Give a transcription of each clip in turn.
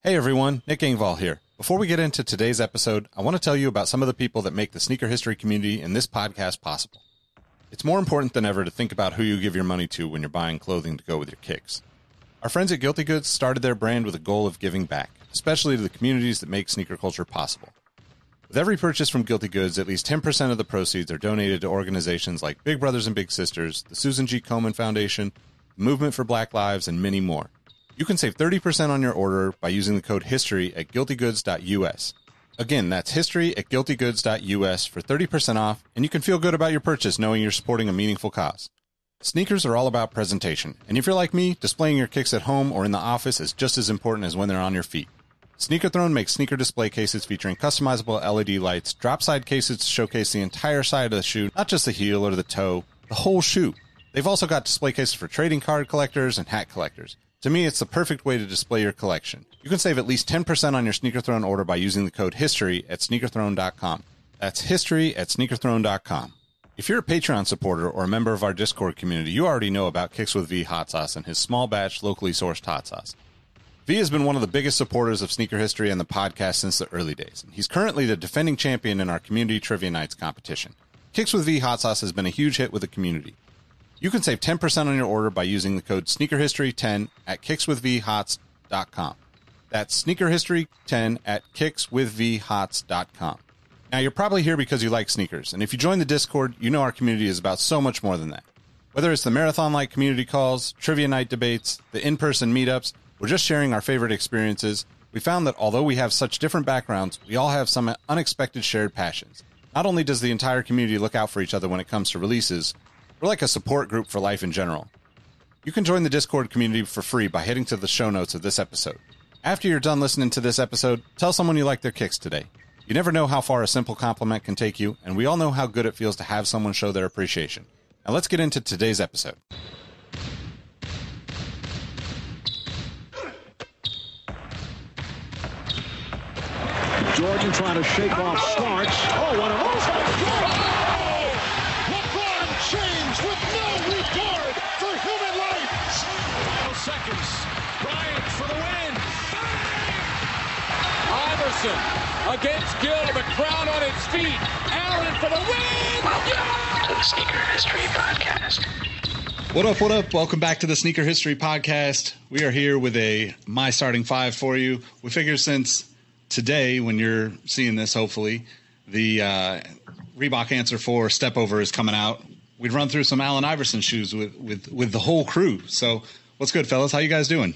Hey everyone, Nick Engvall here. Before we get into today's episode, I want to tell you about some of the people that make the sneaker history community and this podcast possible. It's more important than ever to think about who you give your money to when you're buying clothing to go with your kicks. Our friends at Guilty Goods started their brand with a goal of giving back, especially to the communities that make sneaker culture possible. With every purchase from Guilty Goods, at least 10% of the proceeds are donated to organizations like Big Brothers and Big Sisters, the Susan G. Komen Foundation, the Movement for Black Lives, and many more. You can save 30% on your order by using the code HISTORY at guiltygoods.us. Again, that's history at guiltygoods.us for 30% off, and you can feel good about your purchase knowing you're supporting a meaningful cause. Sneakers are all about presentation, and if you're like me, displaying your kicks at home or in the office is just as important as when they're on your feet. Sneaker Throne makes sneaker display cases featuring customizable LED lights, drop-side cases to showcase the entire side of the shoe, not just the heel or the toe, the whole shoe. They've also got display cases for trading card collectors and hat collectors. To me, it's the perfect way to display your collection. You can save at least 10% on your Sneaker Throne order by using the code HISTORY at sneakerthrone.com. That's history at sneakerthrone.com. If you're a Patreon supporter or a member of our Discord community, you already know about Kicks with V hot sauce and his small batch, locally sourced hot sauce. V has been one of the biggest supporters of sneaker history and the podcast since the early days. He's currently the defending champion in our community trivia nights competition. Kicks with V hot sauce has been a huge hit with the community. You can save 10% on your order by using the code SneakerHistory10 at kickswithvhots.com. That's SneakerHistory10 at kickswithvhots.com. Now, you're probably here because you like sneakers, and if you join the Discord, you know our community is about so much more than that. Whether it's the marathon-like community calls, trivia night debates, the in-person meetups, or just sharing our favorite experiences, we found that although we have such different backgrounds, we all have some unexpected shared passions. Not only does the entire community look out for each other when it comes to releases, we're like a support group for life in general. You can join the Discord community for free by heading to the show notes of this episode. After you're done listening to this episode, tell someone you like their kicks today. You never know how far a simple compliment can take you, and we all know how good it feels to have someone show their appreciation. Now let's get into today's episode. Jordan trying to shake off Starks. Oh, what a LeBron James with no regard for human life. Final seconds. Bryant for the win. Iverson against Gill. The crowd on its feet. Allen for the win. Welcome to the Sneaker History Podcast. What up, what up? Welcome back to the Sneaker History Podcast. We are here with a My Starting Five for you. We figure since today, when you're seeing this, hopefully, the Reebok Answer 4 Stepover is coming out. We'd run through some Allen Iverson shoes with the whole crew. So what's good, fellas? How you guys doing?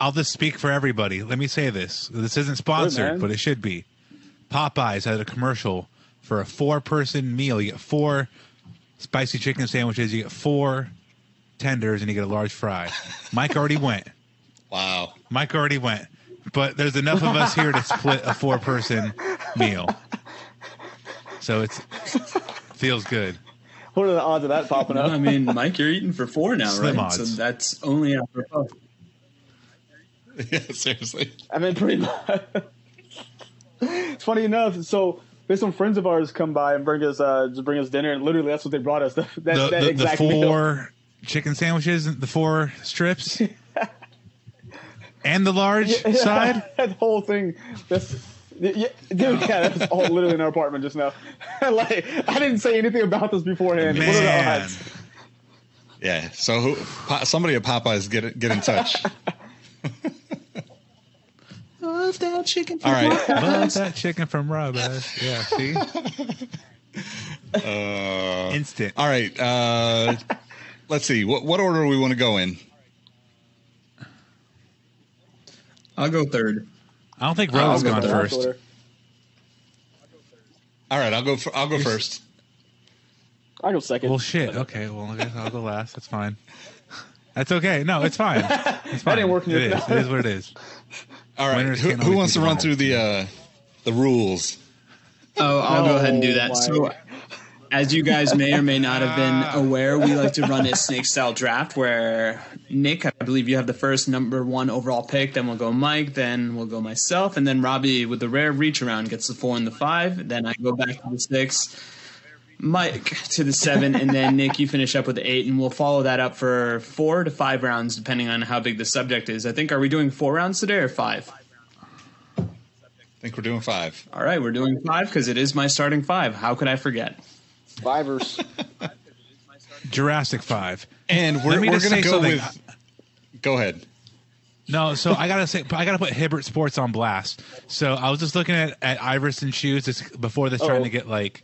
I'll just speak for everybody. Let me say this. This isn't sponsored, but it should be. Popeyes had a commercial for a 4-person meal. You get 4 spicy chicken sandwiches, you get 4 tenders, and you get a large fry. Mike already went. Wow. Mike already went. But there's enough of us here to split a 4-person meal. So it feels good. What are the odds of that popping up? I mean, Mike, you're eating for 4 now, Slim right? odds. So that's only after a puff. Yeah, seriously. I mean, pretty much. It's funny enough. So there's some friends of ours come by and bring us dinner, and literally that's what they brought us. That exact the 4 meal. chicken sandwiches, the 4 strips, and the large side. That whole thing. That's all literally in our apartment just now. Like, I didn't say anything about this beforehand. Man. What are the odds? Yeah. So somebody at Popeyes get in touch. Love that chicken from All right. Love that chicken from Robbie's. Yeah, see? Instant. All right. Let's see. What order we want to go in? I'll go third. I don't think Ro's gone third. first. All right. I'll go first. I'll go second. Well, shit. Okay. Well, I guess I'll go last. That's fine. That's okay. No, it's fine. It's fine. That ain't working. It is. It is what it is. All right. Who wants to run through the rules? Oh, I'll go ahead and do that. my. So, as you guys may or may not have been aware, we like to run a snake-style draft where, Nick, I believe you have the first number 1 overall pick, then we'll go Mike, then we'll go myself, and then Robbie, with the rare reach around, gets the 4 and the 5. Then I go back to the 6. Mike to the 7, and then Nick, you finish up with the 8, and we'll follow that up for 4 to 5 rounds, depending on how big the subject is. I think, are we doing 4 rounds today or 5? I think we're doing 5. All right, we're doing 5 because it is my starting 5. How could I forget? Fivers. Jurassic 5. And we're going to go with. Go ahead. No, so I gotta put Hibbert Sports on blast. So I was just looking at Iverson shoes before this, trying to get like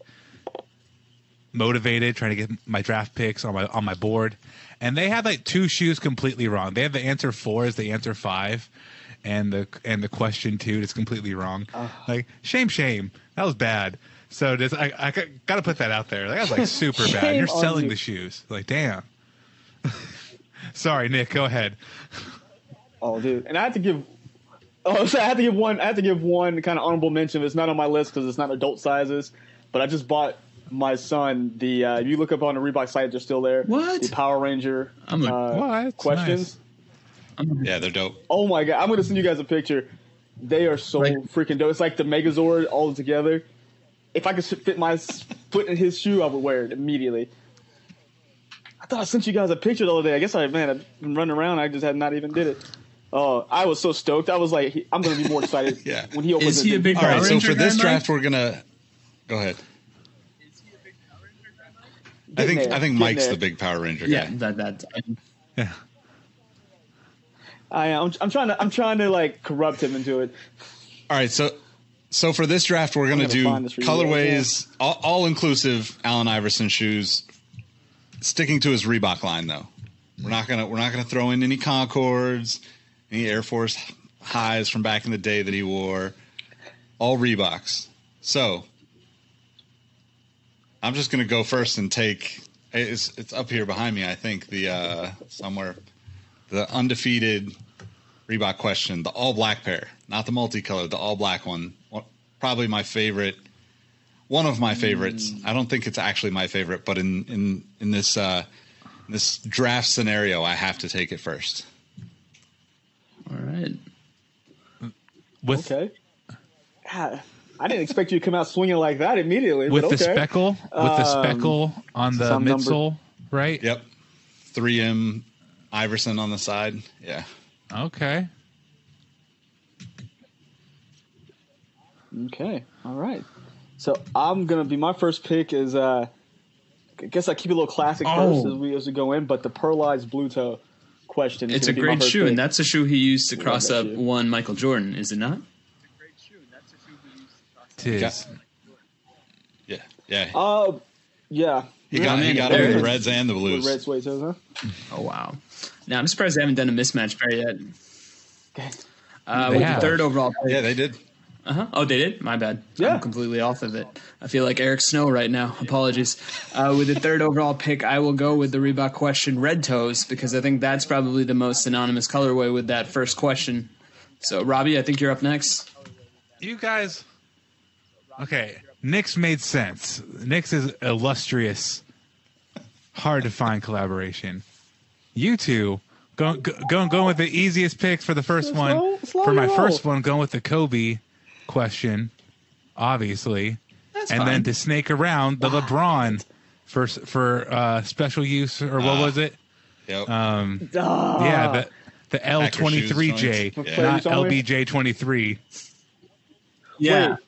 motivated, trying to get my draft picks on my board, and they had like 2 shoes completely wrong. They have the answer 4 as the answer 5, and the question 2 is completely wrong. Like shame, that was bad. So I gotta put that out there. That was like super bad. You're selling the shoes. Like damn. Sorry, Nick. Go ahead. Oh, dude, and I have to give. Oh, so I have to give one. I have to give one kind of honorable mention. It's not on my list because it's not adult sizes, but I just bought my son the. If you look up on the Reebok site, they're still there. What? The Power Ranger what? questions. Nice. Yeah, they're dope. Oh my god, I'm gonna send you guys a picture. They are so freaking dope. It's like the Megazord all together. If I could fit my foot in his shoe, I would wear it immediately. I thought I sent you guys a picture the other day. I guess I've been running around. I just had not even did it. Oh, I was so stoked. I was like, I'm going to be more excited Yeah. when he opens Is he a big All right, Power so Ranger for this guy, draft, we're going to. Go ahead. I think Mike's the big Power Ranger guy. Yeah, Yeah. I'm trying to like corrupt him into it. All right, so for this draft, we're going to do colorways, all inclusive Allen Iverson shoes, sticking to his Reebok line though. We're not gonna throw in any Concords, any Air Force highs from back in the day that he wore. All Reeboks. So I'm just gonna go first and take. It's up here behind me. I think the somewhere the undefeated Reebok question, the all black pair, not the multicolored, the all black one. Probably my favorite. One of my favorites. I don't think it's actually my favorite, but in this draft scenario, I have to take it first. all right. Okay. God, I didn't expect you to come out swinging like that immediately. With but the okay. speckle, on the midsole, right? Yep. 3M Iverson on the side. Yeah. Okay. Okay. All right. So I'm gonna be my first pick is I guess I keep it a little classic first as we go in, but the pearlized blue toe question. It's a great shoe, and that's a shoe he used to cross up one Michael Jordan, is it not? It is. Yeah. Yeah. Yeah. He got him in the reds and the blues. Red suede toes, huh? Oh wow! Now I'm surprised they haven't done a mismatch pair yet. Okay. With the 3rd overall pick. Yeah, they did. Oh, they did? My bad. Yeah. I'm completely off of it. I feel like Eric Snow right now. Apologies. With the 3rd overall pick, I will go with the Reebok question, red toes, because I think that's probably the most synonymous colorway with that first question. So, Robbie, I think you're up next. You guys. Okay. Nick's made sense. Nick's is illustrious, hard to find collaboration. You two going with the easiest picks for the first one. For my first one, going with the Kobe question, obviously, That's and fine. then to snake around the LeBron for special use, or what was it? Yep. Yeah, the L23J, Yeah. not LBJ23. Yeah. Wait,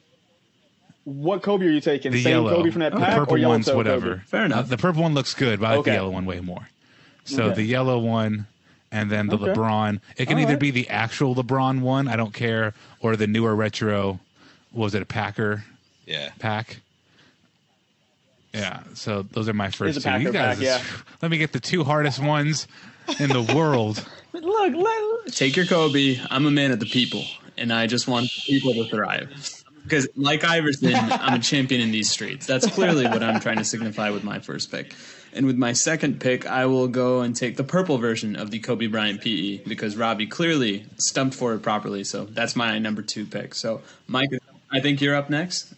what Kobe are you taking? The Same yellow, Kobe from that the pack purple or yellow one's toe whatever. Kobe? Fair enough. The purple one looks good, but I like the Okay. yellow one way more. So Okay. the yellow one, and then the Okay. LeBron. It can All either right. be the actual LeBron one, I don't care, or the newer retro. Was it a Packer Yeah. pack? Yeah. So those are my first It's a two. You Packer guys, pack, yeah. let me get the 2 hardest ones in the world. Look. Take your Kobe. I'm a man of the people, and I just want people to thrive. Because, like Iverson, I'm a champion in these streets. That's clearly what I'm trying to signify with my first pick. And with my second pick, I will go and take the purple version of the Kobe Bryant PE, because Robbie clearly stumped for it properly. So that's my number 2 pick. So, Mike, I think you're up next.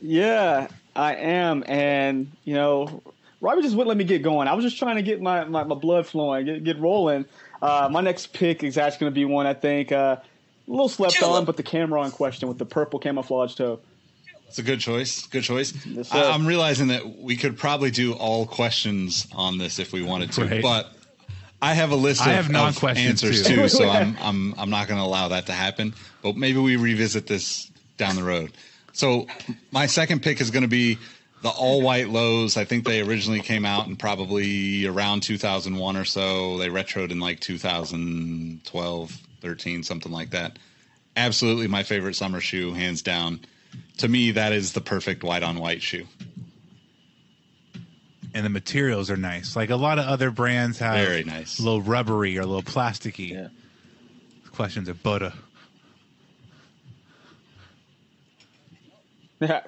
Yeah, I am, and Robbie just wouldn't let me get going. I was just trying to get my blood flowing, get rolling. My next pick is actually going to be one I think a little slept on, but the Cameron question with the purple camouflage toe. It's a good choice. Good choice. Yes, sir. I'm realizing that we could probably do all questions on this if we wanted to, Right. but I have a list of non-questions answers too. too, so I'm not going to allow that to happen. But maybe we revisit this down the road. So my second pick is going to be the all white lows. I think they originally came out in probably around 2001 or so. They retroed in like 2012, 13, something like that. Absolutely my favorite summer shoe, hands down. To me, that is the perfect white on white shoe. And the materials are nice. Like a lot of other brands have Very nice. a little rubbery or a little plasticky. Yeah. Questions of butter. Yeah.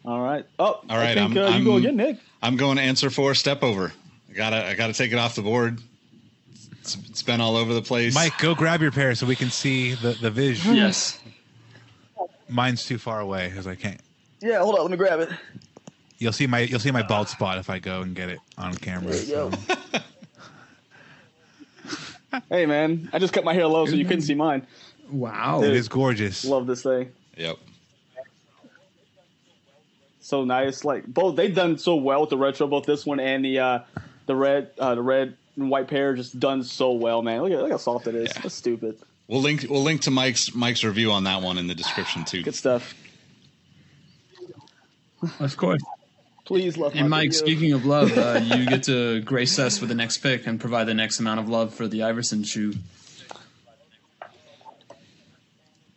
All right. Oh, All right, I think you go again, Nick. I'm going answer 4, Stepover. I gotta take it off the board. It's been all over the place. Mike, go grab your pair so we can see the vision. Yes. Mine's too far away because I can't. Yeah, hold on. Let me grab it. You'll see my bald spot if I go and get it on camera. There you go. Hey, man. I just cut my hair low so you couldn't see mine. Wow. It is gorgeous. Love this thing. Yep. So nice. Like both, they've done so well with the retro. Both this one and the red and white pair just done so well, man. Look how soft it is. Yeah. That's stupid. We'll link to Mike's review on that one in the description too. Good stuff. Of course. Please love my And Mike, video. speaking of love, you get to grace us with the next pick and provide the next amount of love for the Iverson shoe.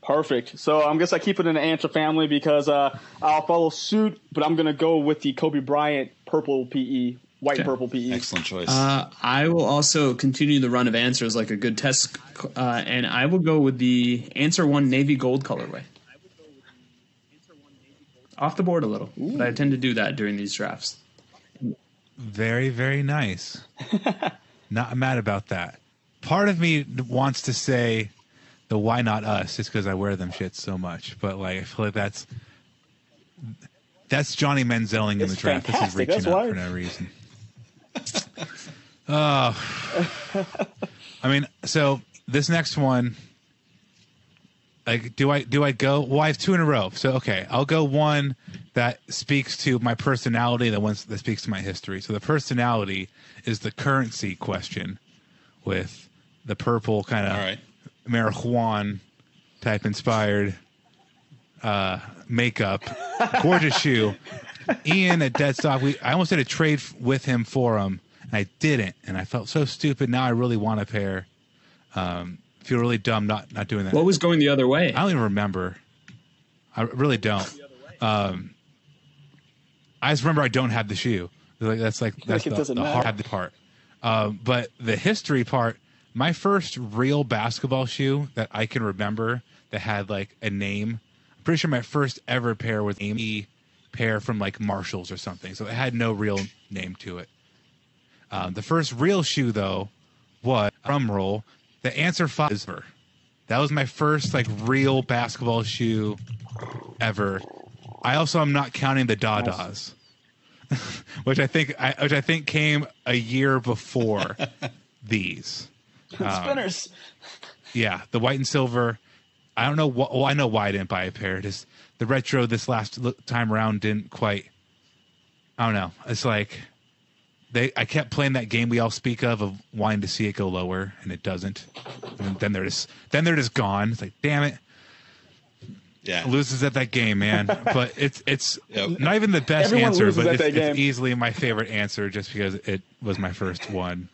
Perfect. So I guess I keep it in the Answer family because I'll follow suit, but I'm going to go with the Kobe Bryant purple PE, white and purple PE. Excellent choice. I will also continue the run of answers like a good test, and I will go with the Answer 1 navy gold colorway. Off the board a little, but I tend to do that during these drafts. Very, very nice. Not mad about that. Part of me wants to say the why not us, just because I wear them shits so much. But like, I feel like that's Johnny Manzielling in It's the draft. This is fantastic. reaching That's out why. for no reason. I mean, so this next one, like, do I go? Well, I have 2 in a row. So okay, I'll go one that speaks to my personality, the one that speaks to my history. So the personality is the currency question with the purple kind of All right. marijuana type inspired makeup. Gorgeous shoe. Ian at Deadstock, I almost did a trade with him for him, and I didn't, and I felt so stupid. Now I really want a pair. Feel really dumb not doing that. What was going the other way? I don't even remember. I really don't. I just remember I don't have the shoe. That's it doesn't the matter. hard part. But the history part, my first real basketball shoe that I can remember that had like a name. I'm pretty sure my first ever pair was a pair from like Marshalls or something. So it had no real name to it. The first real shoe though was drum roll. The Answer 5. That was my first like real basketball shoe ever. I also am not counting the Dadas, which I think came a year before these. Spinners. Yeah, the white and silver. I don't know. Well, I know why I didn't buy a pair. Just the retro this last time around didn't quite. I don't know. It's like I kept playing that game we all speak of wanting to see it go lower, and it doesn't. And then they're just gone. It's like, damn it. Yeah. Loses at that game, man. But it's Yep. not even the best Everyone answer, loses but at that game. it's easily my favorite answer just because it was my first one.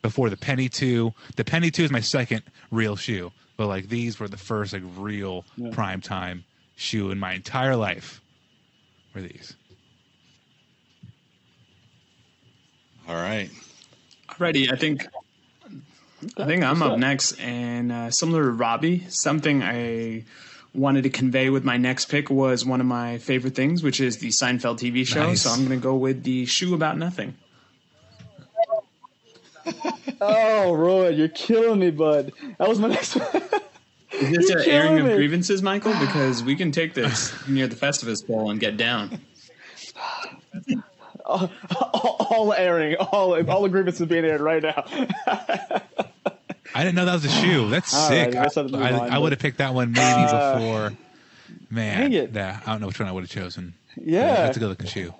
Before the Penny 2. The Penny 2 is my second real shoe. But like these were the first like real prime time shoe in my entire life. Were these. All right. Alrighty, I think I'm up next, and similar to Robbie, something I wanted to convey with my next pick was one of my favorite things, which is the Seinfeld TV show. Nice. So I'm going to go with the shoe about nothing. Oh, Roy, you're killing me, bud. That was my next one. Is this You're an airing killing of me. grievances, Michael? Because we can take this near the Festivus Bowl and get down. all airing, all agreements are being aired right now. I didn't know that was a shoe. That's All sick. right, that's something to move on, I would have picked that one maybe before Man, Dang it. I don't know which one I would have chosen. Yeah. That's a good looking shoe.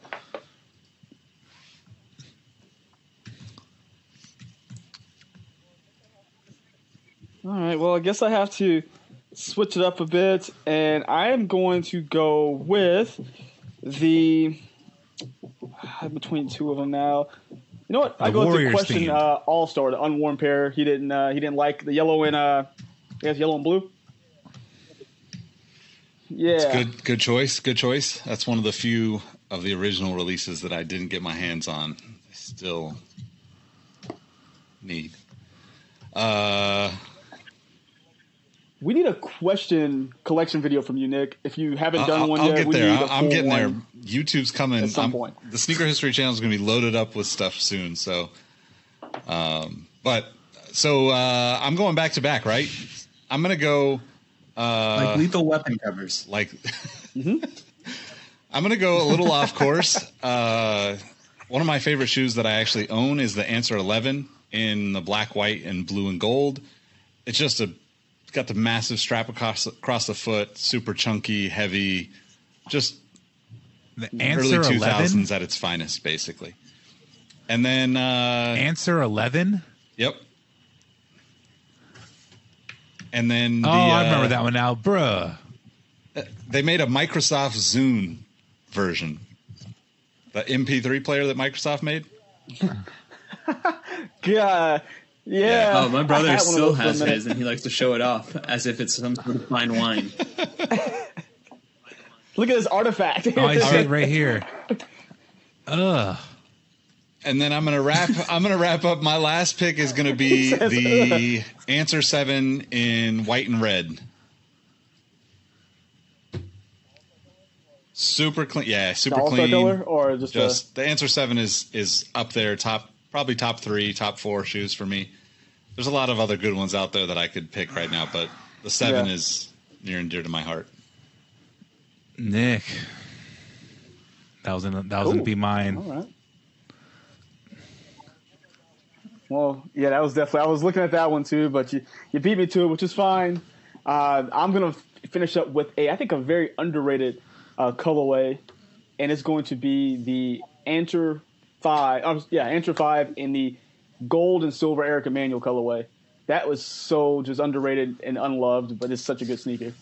All right, well, I guess I have to switch it up a bit, and I am going to go with the between two of them now. You know what? I go with the Warriors question themed. All-Star, the unworn pair. He didn't like the yellow and he has yellow and blue. Yeah, It's good choice. Good choice. That's one of the few of the original releases that I didn't get my hands on. I still need. we need a question collection video from you, Nick. If you haven't done one I'll yet, get we there. need a I'm full getting there. one YouTube's coming. at some point. The Sneaker History channel is going to be loaded up with stuff soon. So, I'm going back to back, right? I'm going to go like Lethal Weapon covers. like. I'm going to go a little off course. One of my favorite shoes that I actually own is the Answer 11 in the black, white, and blue and gold. It's just it's got the massive strap across the foot, super chunky, heavy, just The early Answer 2000s 11? at its finest, basically. And then, Answer 11? yep. And then I remember that one now. Bruh. they made a Microsoft Zune version. The MP3 player that Microsoft made. Yeah. Oh, my I brother had one of still those for a has minute. his, and he likes to show it off as if it's some sort of fine wine. Look at this artifact. Oh, I see it right here. Ugh. And then I'm gonna wrap up. My last pick is gonna be the Answer 7 in white and red. Super clean, yeah, super The All-Star clean. color or just the Answer 7 is up there, probably top 3, top 4 shoes for me. There's a lot of other good ones out there that I could pick right now, but the 7 Yeah. is near and dear to my heart. Nick. That was gonna be mine. All right. Well, yeah, that was definitely. I was looking at that one too, but you beat me to it, which is fine. I'm gonna finish up with I think a very underrated colorway, and it's going to be the Answer 5. Answer 5 in the gold and silver Eric Emanuel colorway. That was so just underrated and unloved, but it's such a good sneaker.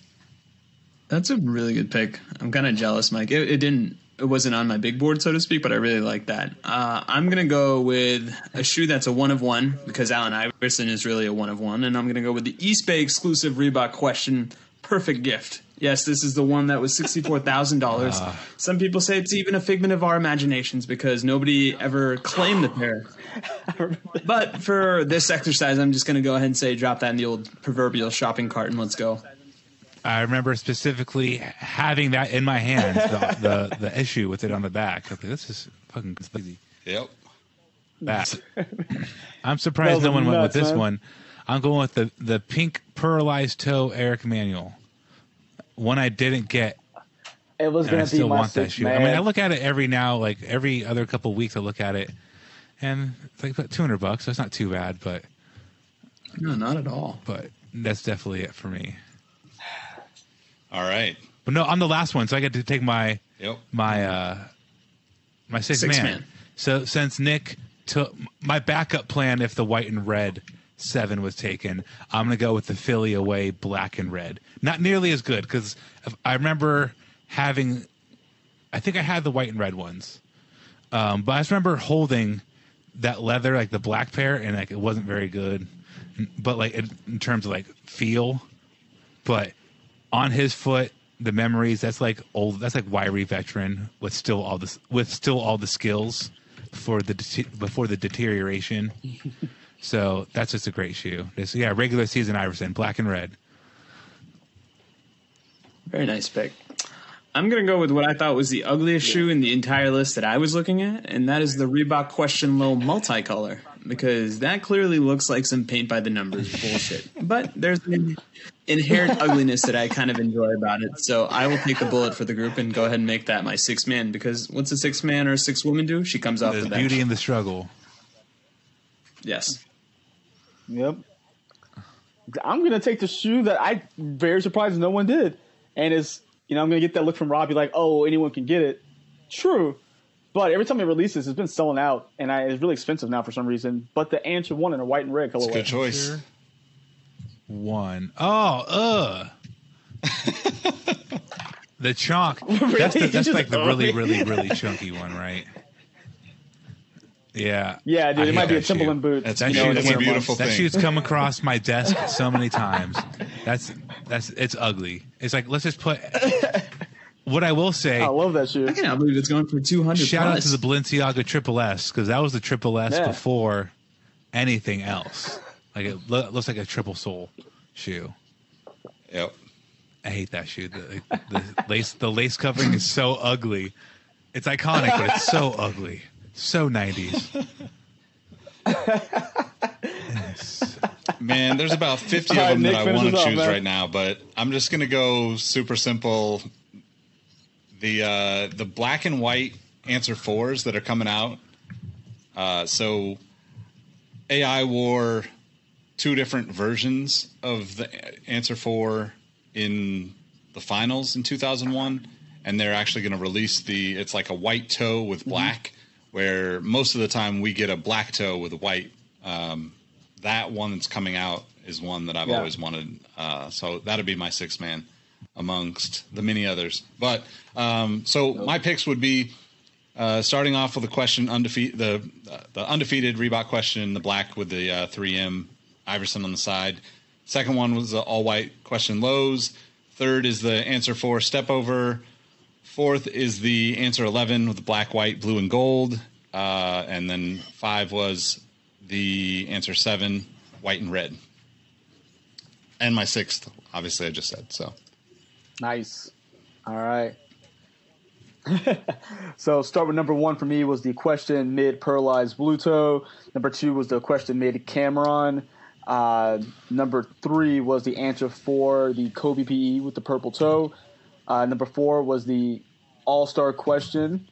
That's a really good pick. I'm kind of jealous, Mike. It wasn't on my big board, so to speak, but I really like that. I'm going to go with a shoe that's a one of one because Allen Iverson is really a one of one. And I'm going to go with the East Bay exclusive Reebok Question Perfect Gift. Yes, this is the one that was $64,000. Some people say it's even a figment of our imaginations because nobody ever claimed the pair. But for this exercise, I'm just going to go ahead and say drop that in the old proverbial shopping cart and let's go. I remember specifically having that in my hands, the issue with it on the back. I was like, this is fucking crazy. Yep. That. I'm surprised no one went with this one. I'm going with the pink pearlized toe Eric Emanuel. One I didn't get. It was And I going to be still my want that sixth shoe. man. I mean, I look at it every other couple of weeks. I look at it, and it's like about $200. So it's not too bad, but No, not at all. but that's definitely it for me. All right. But no, on the last one, so I get to take my Yep. my sixth man. So since Nick took my backup plan, if the white and red 7 was taken, I'm gonna go with the Philly away black and red. Not nearly as good because I remember having. I think I had the white and red ones, but I just remember holding that leather, like the black pair, and like it wasn't very good. But like in terms of like feel, but on his foot, the memories. That's like old. That's like wiry veteran with still all the skills before the deterioration. So that's just a great shoe. Regular season Iverson, black and red. Very nice pick. I'm going to go with what I thought was the ugliest shoe in the entire list that I was looking at, and that is the Reebok Question Low multicolor, because that clearly looks like some paint by the numbers bullshit. But there's an inherent ugliness that I kind of enjoy about it, so I will take the bullet for the group and go ahead and make that my sixth man, because what's a sixth man or a sixth woman do? She comes off There's the bench. beauty in the struggle. Yes. Yep. I'm going to take the shoe that I'm very surprised no one did, and it's I'm going to get that look from Robbie like, oh, anyone can get it. True. But every time it releases, it's been selling out, and it's really expensive now for some reason. But the Answer 1 in a white and red colorway. It's a good choice. Answer 1. Oh, the chunk. Really? That's like the really, really, really chunky one, right? Yeah. Yeah, dude, it might be a Timberland boot. That's a beautiful thing. That shoe's come across my desk so many times. It's ugly. It's like, let's just put. What I will say, I love that shoe. I cannot believe it's going for 200. Shout out to the Balenciaga Triple S, because that was the Triple S before anything else. Like it looks like a triple sole shoe. Yep. I hate that shoe. The lace covering is so ugly. It's iconic, but it's so ugly. So 90s. Man, there's about 50 of them that I want to choose right now, but I'm just going to go super simple. The black and white Answer 4s that are coming out. So AI wore 2 different versions of the Answer 4 in the finals in 2001, and they're actually going to release it's like a white toe with black, where most of the time we get a black toe with a white. That one that's coming out is one that I've always wanted. So that'd be my 6th man amongst the many others. But so my picks would be starting off with the question the undefeated Reebok question, the black with the 3M Iverson on the side. Second one was the all white question lows. Third is the Answer 4 Stepover. Fourth is the Answer 11 with the black, white, blue, and gold. And then 5 was the Answer 7 white and red. And my 6th, obviously, I just said so. Nice. All right. So start with number 1 for me was the question mid pearlized blue toe. Number 2 was the question mid Cameron. Number 3 was the Answer 4, the Kobe PE with the purple toe. Number 4 was the All-Star question.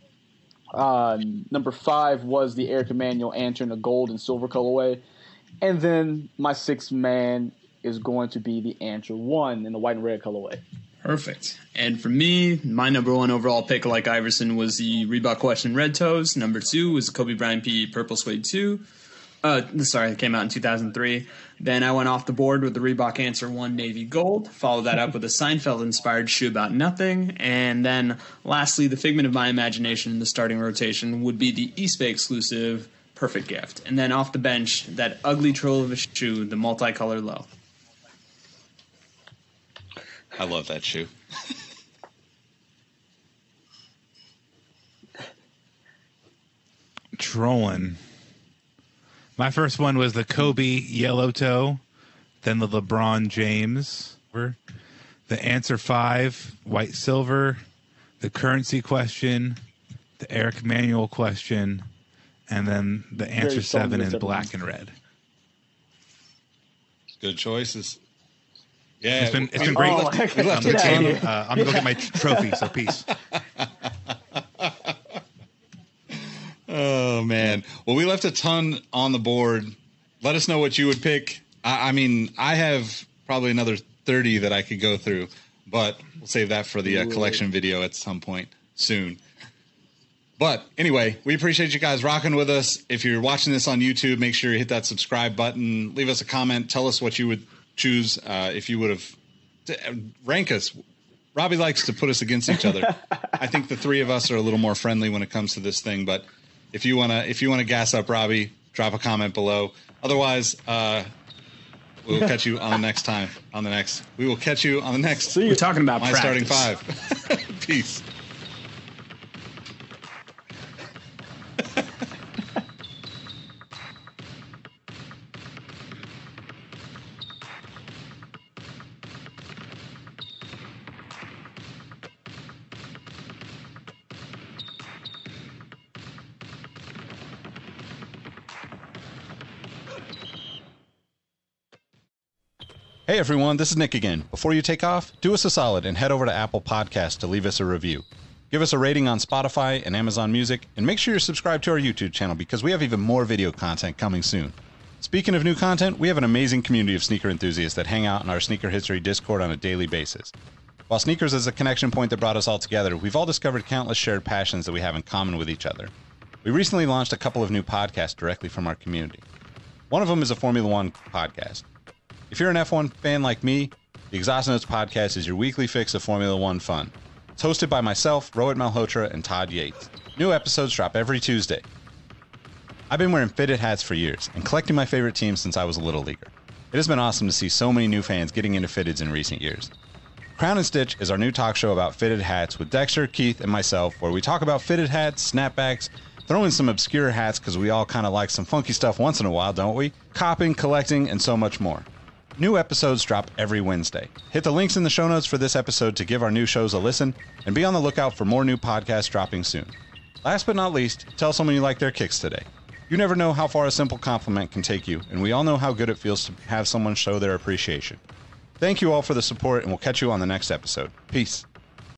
Number 5 was the Eric Emanuel Answer in the gold and silver colorway. And then my 6th man is going to be the Answer 1 in the white and red colorway. Perfect. And for me, my number 1 overall pick, like Iverson, was the Reebok question red toes. Number 2 was Kobe Bryant PE purple suede 2. It came out in 2003. Then I went off the board with the Reebok Answer 1 navy gold. Followed that up with a Seinfeld-inspired shoe about nothing. And then lastly, the figment of my imagination in the starting rotation would be the East Bay exclusive Perfect Gift. And then off the bench, that ugly troll of a shoe, the multicolor low. I love that shoe. Trolling. My first one was the Kobe yellow toe, then the LeBron James, the Answer 5 white silver, the currency question, the Eric Emanuel question, and then the Answer 7 in black and red. Good choices. Yeah, it's been great. Oh, I'm gonna go get my trophy. So peace. Oh, man. Well, we left a ton on the board. Let us know what you would pick. I mean, I have probably another 30 that I could go through, but we'll save that for the collection video at some point soon. But anyway, we appreciate you guys rocking with us. If you're watching this on YouTube, make sure you hit that subscribe button. Leave us a comment. Tell us what you would choose if you would have rank us. Robbie likes to put us against each other. I think the 3 of us are a little more friendly when it comes to this thing, but if you wanna gas up Robbie, drop a comment below. Otherwise, we'll catch you on the next time. We will catch you on the next. We're talking about my practice. Starting 5. Peace. Hey everyone, this is Nick again. Before you take off, do us a solid and head over to Apple Podcasts to leave us a review. Give us a rating on Spotify and Amazon Music, and make sure you're subscribed to our YouTube channel because we have even more video content coming soon. Speaking of new content, we have an amazing community of sneaker enthusiasts that hang out in our Sneaker History Discord on a daily basis. While sneakers is a connection point that brought us all together, we've all discovered countless shared passions that we have in common with each other. We recently launched a couple of new podcasts directly from our community. One of them is a Formula One podcast. If you're an F1 fan like me, the Exhaust Notes podcast is your weekly fix of Formula One fun. It's hosted by myself, Rohit Malhotra, and Todd Yates. New episodes drop every Tuesday. I've been wearing fitted hats for years and collecting my favorite teams since I was a little leaguer. It has been awesome to see so many new fans getting into fitteds in recent years. Crown and Stitch is our new talk show about fitted hats with Dexter, Keith, and myself, where we talk about fitted hats, snapbacks, throw in some obscure hats because we all kind of like some funky stuff once in a while, don't we? Copping, collecting, and so much more. New episodes drop every Wednesday. Hit the links in the show notes for this episode to give our new shows a listen, and be on the lookout for more new podcasts dropping soon. Last but not least, tell someone you like their kicks today. You never know how far a simple compliment can take you, and we all know how good it feels to have someone show their appreciation. Thank you all for the support, and we'll catch you on the next episode. Peace.